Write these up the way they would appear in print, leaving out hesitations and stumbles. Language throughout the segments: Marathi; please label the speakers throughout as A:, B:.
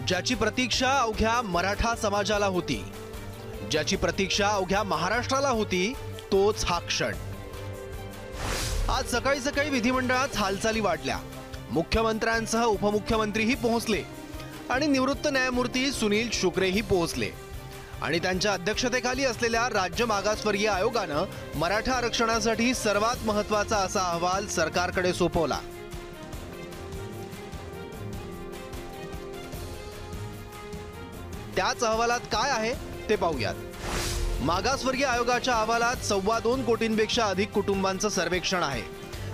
A: ज्याची प्रतीक्षा अवघ्या मराठा समाजाला होती, ज्याची प्रतीक्षा अवघ्या महाराष्ट्राला होती, तोच हा क्षण। आज सकाळी सकाळी विधिमंडळात हालचाली वाढल्या। मुख्यमंत्र्यांसह उपमुख्यमंत्रीही पोहोचले आणि निवृत्त न्यायमूर्ती सुनील शुक्रेही पोहोचले आणि त्यांच्या अध्यक्षतेखाली असलेल्या राज्य मागासवर्गीय आयोगानं मराठा आरक्षणासाठी सर्वात महत्त्वाचा असा अहवाल सरकारकडे सोपवला। त्याच अहवालात काय आहे ते पाहूयात। मागासवर्गीय आयोगाच्या अहवालात 2.25 कोटींपेक्षा अधिक कुटुंबांचं सर्वेक्षण आहे।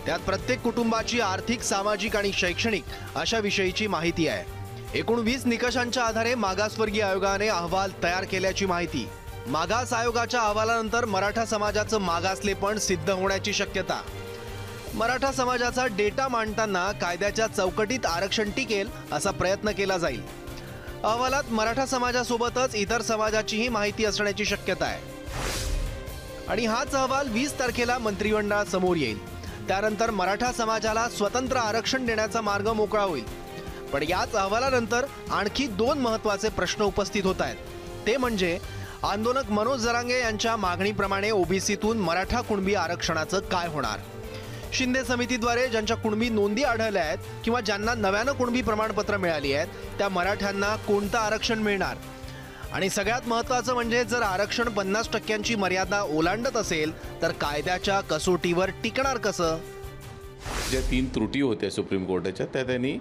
A: त्यात प्रत्येक कुटुंबाची आर्थिक, सामाजिक आणि शैक्षणिक अशा विषयीची माहिती आहे। एकूण 20 निकषांच्या आधारे मागासवर्गीय आयोगाने अहवाल तयार केल्याची माहिती। मागास आयोगाच्या अहवालानंतर मराठा समाजाचं मागासलेपण सिद्ध होण्याची शक्यता। मराठा समाजाचा डेटा मांडताना कायद्याच्या चौकटीत आरक्षण टिकेल असा प्रयत्न केला जाईल। अहवालात मराठा समाजासोबतच इतर समाजाचीही माहिती असण्याची शक्यता आहे आणि हाच अहवाल 20 तारखेला मंत्रिमंडळासमोर येईल। त्यानंतर मराठा समाजाला स्वतंत्र आरक्षण देण्याचा मार्ग मोकळा होईल। पण याच अहवालानंतर आणखी 2 महत्त्वाचे प्रश्न उपस्थित होत आहेत। ते म्हणजे आंदोलक मनोज जरांगे यांच्या मागणीप्रमाणे ओबीसीतून मराठा कुणबी आरक्षणाचं काय होणार। शिंदे समितीद्वारे ज्यांच्या कुणबी नोंदी आढळल्या आहेत किंवा ज्यांना नव्यानं कुणबी प्रमाणपत्र मिळाली आहेत त्या मराठ्यांना कोणतं आरक्षण मिळणार। आणि सगळ्यात महत्त्वाचं म्हणजे जर आरक्षण 50% मर्यादा ओलांडत असेल तर कायद्याच्या कसोटीवर टिकणार कसं।
B: ज्या 3 त्रुटी होत्या सुप्रीम कोर्टाच्या त्या त्यांनी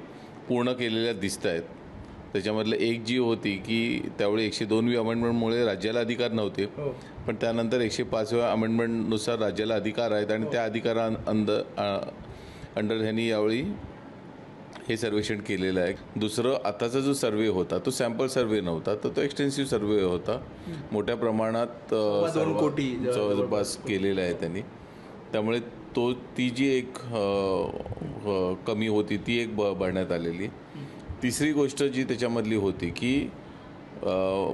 B: पूर्ण केलेल्या दिसत आहेत। त्याच्यामधलं एक जी होती की त्यावेळी 102वी अमेंडमेंटमुळे राज्याला अधिकार नव्हते, पण त्यानंतर 105व्या अमेंडमेंटनुसार राज्याला अधिकार आहेत आणि त्या अंडर ह्यांनी यावेळी हे सर्वेक्षण केलेलं आहे। दुसरं, आताचा जो सर्वे होता तो सॅम्पल सर्वे नव्हता, तर तो एक्सटेन्सिव्ह सर्वे होता। मोठ्या प्रमाणात
A: 2 कोटी
B: जवळपास केलेला आहे त्यांनी। त्यामुळे ती जी एक कमी होती ती एक भरण्यात आलेली। तिसरी गोष्ट जी त्याच्यामधली होती की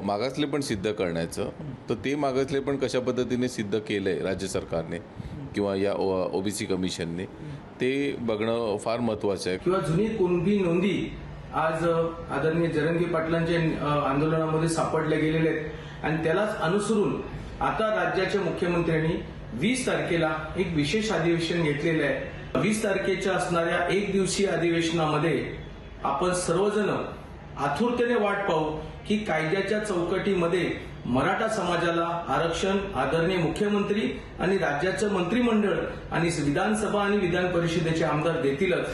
B: मागासलेपण सिद्ध करण्याचं, तर ते मागासलेपण कशा पद्धतीने सिद्ध केलं आहे राज्य सरकारने किंवा या ओबीसी कमिशनने ते बघणं फार महत्त्वाचं आहे।
C: किंवा जुनी कुणबी नोंदी आज आदरणीय जरांगे पाटलांच्या आंदोलनामध्ये सापडले गेलेले आहेत आणि त्यालाच अनुसरून आता राज्याच्या मुख्यमंत्र्यांनी 20 तारखेला एक विशेष अधिवेशन घेतलेलं आहे। 20 तारखेच्या असणाऱ्या एक दिवसीय अधिवेशनामध्ये आपण सर्वजण आतुरतेने वाट पाहू की कायद्याच्या चौकटीमध्ये मराठा समाजाला आरक्षण आदरणीय मुख्यमंत्री आणि राज्याचं मंत्रिमंडळ आणि विधानसभा आणि विधान परिषदेचे आमदार देतीलच।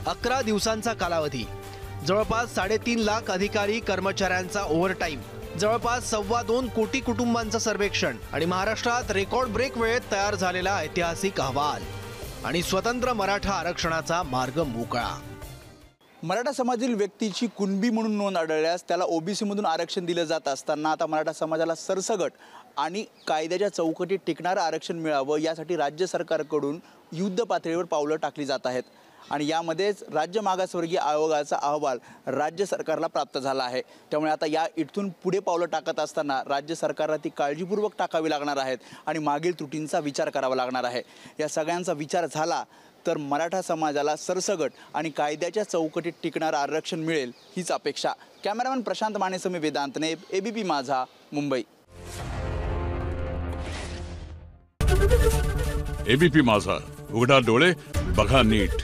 A: 11 दिवसांचा कालावधी, जवळपास 3.5 लाख अधिकारी कर्मचाऱ्यांचा ओव्हरटाईम, जवळपास 2.25 कोटी कुटुंबांचं सर्वेक्षण आणि महाराष्ट्रात रेकॉर्ड ब्रेक वेळेत तयार झालेला ऐतिहासिक अहवाल आणि स्वतंत्र मराठा आरक्षणाचा मार्ग मोकळा।
D: मराठा समाजातील व्यक्तीची कुणबी म्हणून नोंद आढळल्यास त्याला ओबीसीमधून आरक्षण दिलं जात असताना आता मराठा समाजाला सरसगट आणि कायद्याच्या चौकटीत टिकणारं आरक्षण मिळावं यासाठी राज्य सरकारकडून युद्ध पातळीवर पावलं टाकली जात आहेत आणि यामध्येच राज्य मागासवर्गीय आयोगाचा अहवाल राज्य सरकारला प्राप्त झाला आहे। त्यामुळे आता इथून पुढे पावलं टाकत असताना राज्य सरकारला ती काळजीपूर्वक टाकावी लागणार आहेत आणि मागील त्रुटींचा विचार करावा लागणार आहे। या सगळ्यांचा विचार झाला तर मराठा समाजाला सरसगट आणि कायद्याच्या चौकटीत टिकणारं आरक्षण मिळेल हीच अपेक्षा। कॅमेरामॅन प्रशांत मानेसह वेदांतने, एबीपी माझा, मुंबई।
E: एबीपी माझा, उघडा डोळे बघा नीट।